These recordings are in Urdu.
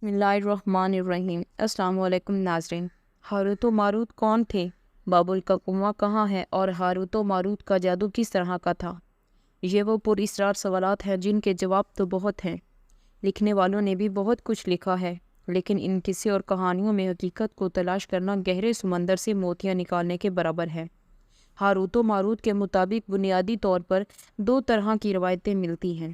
بسم اللہ الرحمن الرحیم۔ السلام علیکم ناظرین۔ ہاروت و ماروت کون تھے؟ بابل کا کنواں کہاں ہے اور ہاروت و ماروت کا جادو کس طرح کا تھا؟ یہ وہ پر اسرار سوالات ہیں جن کے جواب تو بہت ہیں۔ لکھنے والوں نے بھی بہت کچھ لکھا ہے، لیکن ان قصے اور کہانیوں میں حقیقت کو تلاش کرنا گہرے سمندر سے موتیاں نکالنے کے برابر ہے۔ ہاروت و ماروت کے مطابق بنیادی طور پر دو طرح کی روایتیں ملتی ہیں،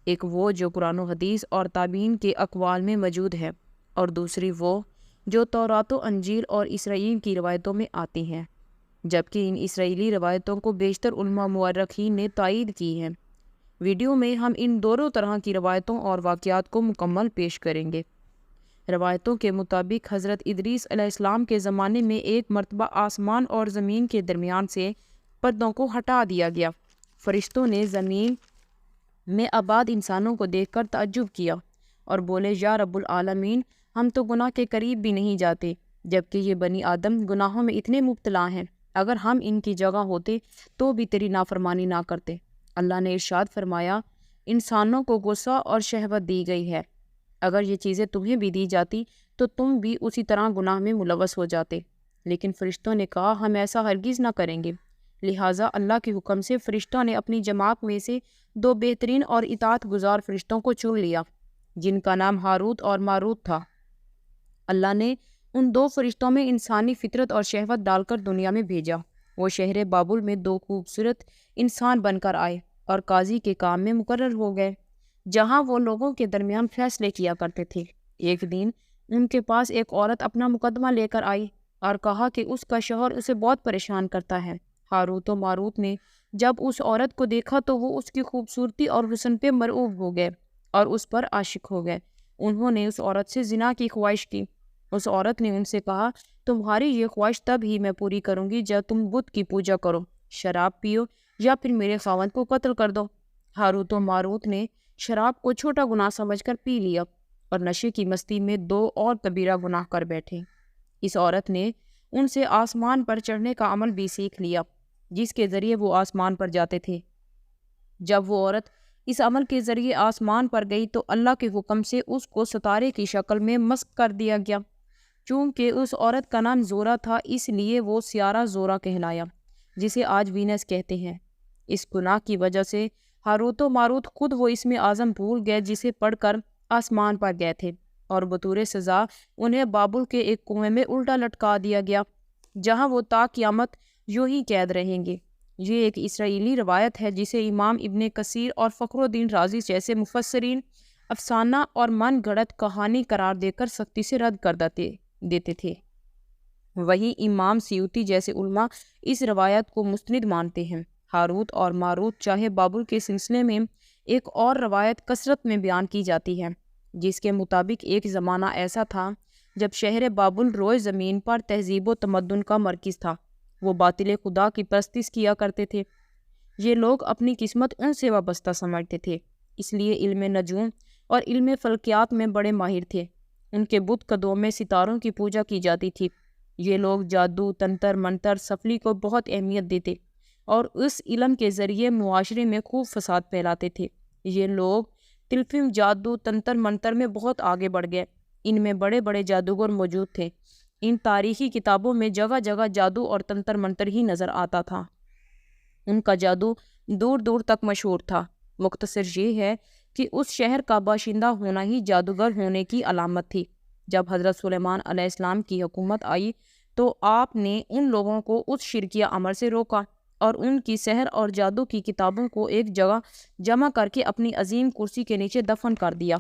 ایک وہ جو قرآن و حدیث اور تابعین کے اقوال میں موجود ہے، اور دوسری وہ جو تورات و انجیل اور اسرائیل کی روایتوں میں آتی ہیں، جبکہ ان اسرائیلی روایتوں کو بیشتر علماء مورخین نے تائید کی ہے۔ ویڈیو میں ہم ان دونوں طرح کی روایتوں اور واقعات کو مکمل پیش کریں گے۔ روایتوں کے مطابق حضرت ادریس علیہ السلام کے زمانے میں ایک مرتبہ آسمان اور زمین کے درمیان سے پردوں کو ہٹا دیا گیا۔ فرشتوں نے زمین میں آباد انسانوں کو دیکھ کر تعجب کیا اور بولے، یا رب العالمین، ہم تو گناہ کے قریب بھی نہیں جاتے، جبکہ یہ بنی آدم گناہوں میں اتنے مبتلا ہیں۔ اگر ہم ان کی جگہ ہوتے تو بھی تیری نافرمانی نہ کرتے۔ اللہ نے ارشاد فرمایا، انسانوں کو غصہ اور شہوت دی گئی ہے، اگر یہ چیزیں تمہیں بھی دی جاتی تو تم بھی اسی طرح گناہ میں ملوث ہو جاتے، لیکن فرشتوں نے کہا، ہم ایسا ہرگز نہ کریں گے۔ لہٰذا اللہ کے حکم سے فرشتوں نے اپنی جماعت میں سے دو بہترین اور اطاعت گزار فرشتوں کو چن لیا، جن کا نام ہاروت اور ماروت تھا۔ اللہ نے ان دو فرشتوں میں انسانی فطرت اور شہوت ڈال کر دنیا میں بھیجا۔ وہ شہر بابل میں دو خوبصورت انسان بن کر آئے اور قاضی کے کام میں مقرر ہو گئے، جہاں وہ لوگوں کے درمیان فیصلے کیا کرتے تھے۔ ایک دن ان کے پاس ایک عورت اپنا مقدمہ لے کر آئی اور کہا کہ اس کا شوہر اسے بہت پریشان کرتا ہے۔ ہاروت و ماروت نے جب اس عورت کو دیکھا تو وہ اس کی خوبصورتی اور حسن پہ مرعوب ہو گئے اور اس پر عاشق ہو گئے۔ انہوں نے اس عورت سے زنا کی خواہش کی۔ اس عورت نے ان سے کہا، تمہاری یہ خواہش تب ہی میں پوری کروں گی جب تم بت کی پوجا کرو، شراب پیو یا پھر میرے خاوند کو قتل کر دو۔ ہاروت و ماروت نے شراب کو چھوٹا گناہ سمجھ کر پی لیا اور نشے کی مستی میں دو اور کبیرہ گناہ کر بیٹھے۔ اس عورت نے ان سے آسمان پر چڑھنے کا عمل بھی سیکھ لیا، جس کے ذریعے وہ آسمان پر جاتے تھے۔ جب وہ عورت اس عمل کے ذریعے آسمان پر گئی تو اللہ کے حکم سے اس کو ستارے کی شکل میں مسخ کر دیا گیا۔ چونکہ اس عورت کا نام زورا تھا، اس لیے وہ سیارہ زورا کہلایا، جسے آج وینس کہتے ہیں۔ اس گناہ کی وجہ سے ہاروت و ماروت خود وہ اسم اعظم بھول گئے جسے پڑھ کر آسمان پر گئے تھے، اور بطور سزا انہیں بابل کے ایک کنویں میں الٹا لٹکا دیا گیا، جہاں وہ تا قیامت یوں ہی قید رہیں گے۔ یہ ایک اسرائیلی روایت ہے جسے امام ابن کثیر اور فخر الدین رازی جیسے مفسرین افسانہ اور من گھڑت کہانی قرار دے کر سختی سے رد کر دیتے تھے۔ وہیں امام سیوطی جیسے علماء اس روایت کو مستند مانتے ہیں۔ ہاروت اور ماروت چاہے بابل کے سلسلے میں ایک اور روایت کثرت میں بیان کی جاتی ہے، جس کے مطابق ایک زمانہ ایسا تھا جب شہر بابل روئے زمین پر تہذیب و تمدن کا مرکز تھا۔ وہ باطل خدا کی پرستش کیا کرتے تھے۔ یہ لوگ اپنی قسمت ان سے وابستہ سمجھتے تھے، اس لیے علم نجوم اور علم فلکیات میں بڑے ماہر تھے۔ ان کے بت قدوں میں ستاروں کی پوجا کی جاتی تھی۔ یہ لوگ جادو، تنتر منتر، سفلی کو بہت اہمیت دیتے اور اس علم کے ذریعے معاشرے میں خوب فساد پھیلاتے تھے۔ یہ لوگ تلفم، جادو، تنتر منتر میں بہت آگے بڑھ گئے۔ ان میں بڑے بڑے جادوگر موجود تھے۔ ان تاریخی کتابوں میں جگہ جگہ جادو اور تنتر منتر ہی نظر آتا تھا۔ ان کا جادو دور دور تک مشہور تھا۔ مختصر یہ ہے کہ اس شہر کا باشندہ ہونا ہی جادوگر ہونے کی علامت تھی۔ جب حضرت سلیمان علیہ السلام کی حکومت آئی تو آپ نے ان لوگوں کو اس شرکیہ عمل سے روکا اور ان کی سحر اور جادو کی کتابوں کو ایک جگہ جمع کر کے اپنی عظیم کرسی کے نیچے دفن کر دیا،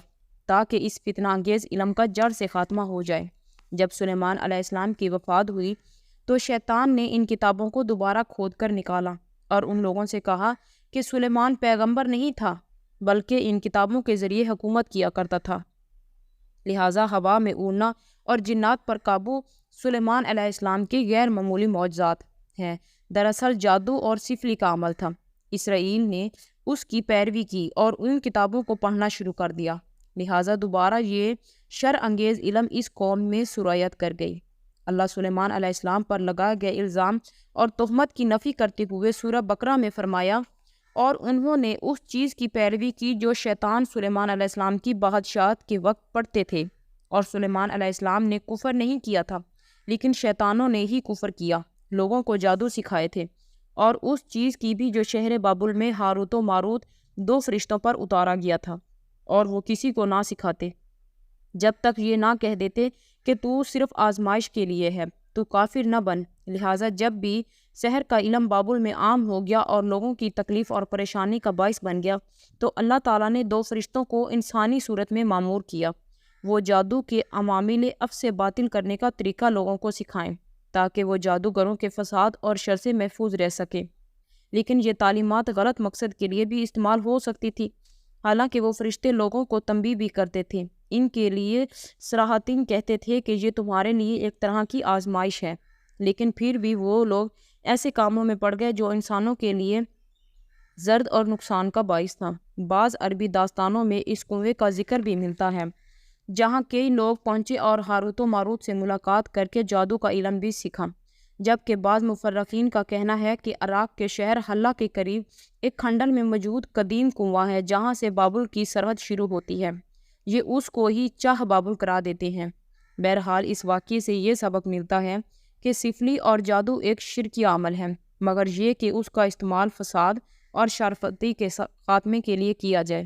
تاکہ اس فتنہ انگیز علم کا جڑ سے خاتمہ ہو جائے۔ جب سلیمان علیہ السلام کی وفات ہوئی تو شیطان نے ان کتابوں کو دوبارہ کھود کر نکالا اور ان لوگوں سے کہا کہ سلیمان پیغمبر نہیں تھا، بلکہ ان کتابوں کے ذریعے حکومت کیا کرتا تھا۔ لہٰذا ہوا میں اڑنا اور جنات پر قابو سلیمان علیہ السلام کے غیر معمولی معجزات ہیں، دراصل جادو اور سفلی کا عمل تھا۔ اسرائیل نے اس کی پیروی کی اور ان کتابوں کو پڑھنا شروع کر دیا، لہٰذا دوبارہ یہ شر انگیز علم اس قوم میں سرایت کر گئی۔ اللہ سلیمان علیہ السلام پر لگائے گئے الزام اور تہمت کی نفی کرتے ہوئے سورہ بقرہ میں فرمایا، اور انہوں نے اس چیز کی پیروی کی جو شیطان سلیمان علیہ السلام کی بادشاہت کے وقت پڑھتے تھے، اور سلیمان علیہ السلام نے کفر نہیں کیا تھا، لیکن شیطانوں نے ہی کفر کیا، لوگوں کو جادو سکھائے تھے، اور اس چیز کی بھی جو شہر بابل میں ہاروت و ماروت 2 فرشتوں پر اتارا گیا تھا، اور وہ کسی کو نہ سکھاتے جب تک یہ نہ کہہ دیتے کہ تو صرف آزمائش کے لیے ہے، تو کافر نہ بن۔ لہٰذا جب بھی سحر کا علم بابل میں عام ہو گیا اور لوگوں کی تکلیف اور پریشانی کا باعث بن گیا، تو اللہ تعالیٰ نے 2 فرشتوں کو انسانی صورت میں معمور کیا، وہ جادو کے عوامل افس سے باطل کرنے کا طریقہ لوگوں کو سکھائیں، تاکہ وہ جادوگروں کے فساد اور شر سے محفوظ رہ سکیں۔ لیکن یہ تعلیمات غلط مقصد کے لیے بھی استعمال ہو سکتی تھی، حالانکہ وہ فرشتے لوگوں کو تنبیہ بھی کرتے تھے۔ ان کے لیے صراحتاً کہتے تھے کہ یہ تمہارے لیے ایک طرح کی آزمائش ہے، لیکن پھر بھی وہ لوگ ایسے کاموں میں پڑ گئے جو انسانوں کے لیے زرد اور نقصان کا باعث تھا۔ بعض عربی داستانوں میں اس کنویں کا ذکر بھی ملتا ہے، جہاں کئی لوگ پہنچے اور ہاروت و ماروت سے ملاقات کر کے جادو کا علم بھی سیکھا، جبکہ بعض مفرقین کا کہنا ہے کہ عراق کے شہر حلہ کے قریب ایک کھنڈر میں موجود قدیم کنواں ہے جہاں سے بابل کی سرحد شروع ہوتی ہے، یہ اس کو ہی چاہ بابل قرار دیتے ہیں۔ بہرحال اس واقعے سے یہ سبق ملتا ہے کہ سفلی اور جادو ایک شرکی عمل ہے، مگر یہ کہ اس کا استعمال فساد اور شرارتی کے خاتمے کے لیے کیا جائے۔